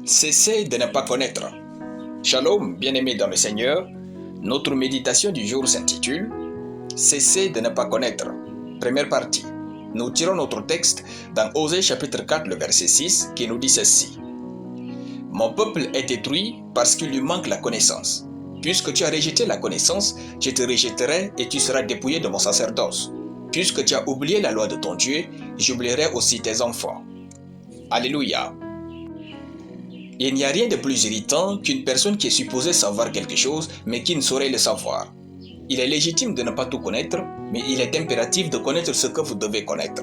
Cessez de ne pas connaître. Shalom, bien-aimés dans le Seigneur. Notre méditation du jour s'intitule « Cessez de ne pas connaître ». Première partie. Nous tirons notre texte dans Osée chapitre 4, le verset 6, qui nous dit ceci. « Mon peuple est détruit parce qu'il lui manque la connaissance. Puisque tu as rejeté la connaissance, je te rejetterai et tu seras dépouillé de mon sacerdoce. Puisque tu as oublié la loi de ton Dieu, j'oublierai aussi tes enfants. » Alléluia. Il n'y a rien de plus irritant qu'une personne qui est supposée savoir quelque chose, mais qui ne saurait le savoir. Il est légitime de ne pas tout connaître, mais il est impératif de connaître ce que vous devez connaître.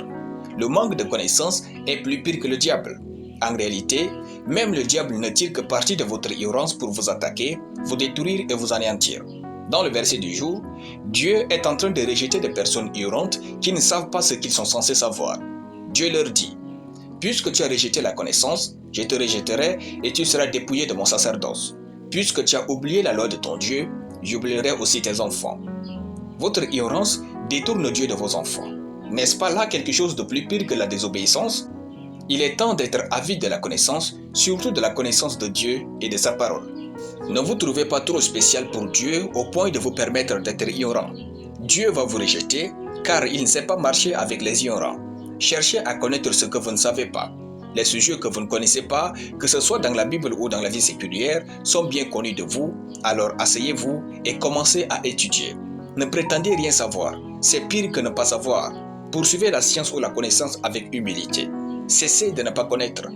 Le manque de connaissance est plus pire que le diable. En réalité, même le diable ne tire que partie de votre ignorance pour vous attaquer, vous détruire et vous anéantir. Dans le verset du jour, Dieu est en train de rejeter des personnes ignorantes qui ne savent pas ce qu'ils sont censés savoir. Dieu leur dit: puisque tu as rejeté la connaissance, je te rejetterai et tu seras dépouillé de mon sacerdoce. Puisque tu as oublié la loi de ton Dieu, j'oublierai aussi tes enfants. Votre ignorance détourne Dieu de vos enfants. N'est-ce pas là quelque chose de plus pire que la désobéissance? Il est temps d'être avide de la connaissance, surtout de la connaissance de Dieu et de sa parole. Ne vous trouvez pas trop spécial pour Dieu au point de vous permettre d'être ignorant. Dieu va vous rejeter car il ne sait pas marcher avec les ignorants. Cherchez à connaître ce que vous ne savez pas. Les sujets que vous ne connaissez pas, que ce soit dans la Bible ou dans la vie séculière, sont bien connus de vous, alors asseyez-vous et commencez à étudier. Ne prétendez rien savoir, c'est pire que ne pas savoir. Poursuivez la science ou la connaissance avec humilité. Cessez de ne pas connaître.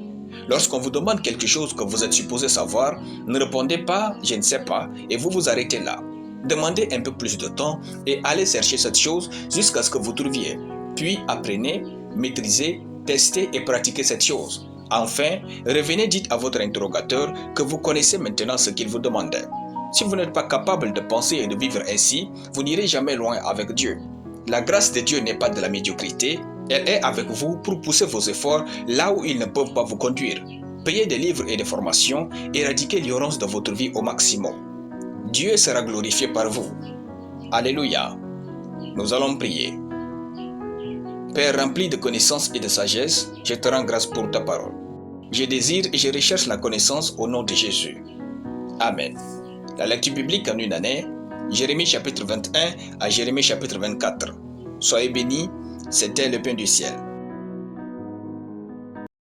Lorsqu'on vous demande quelque chose que vous êtes supposé savoir, ne répondez pas « je ne sais pas » et vous vous arrêtez là. Demandez un peu plus de temps et allez chercher cette chose jusqu'à ce que vous trouviez. Puis apprenez, maîtrisez, testez et pratiquez cette chose. Enfin, revenez, dites à votre interrogateur que vous connaissez maintenant ce qu'il vous demandait. Si vous n'êtes pas capable de penser et de vivre ainsi, vous n'irez jamais loin avec Dieu. La grâce de Dieu n'est pas de la médiocrité, elle est avec vous pour pousser vos efforts là où ils ne peuvent pas vous conduire. Payez des livres et des formations, éradiquez l'ignorance de votre vie au maximum. Dieu sera glorifié par vous. Alléluia. Nous allons prier. Père rempli de connaissance et de sagesse, je te rends grâce pour ta parole. Je désire et je recherche la connaissance au nom de Jésus. Amen. La lecture biblique en une année, Jérémie chapitre 21 à Jérémie chapitre 24. Soyez bénis, c'était le pain du ciel.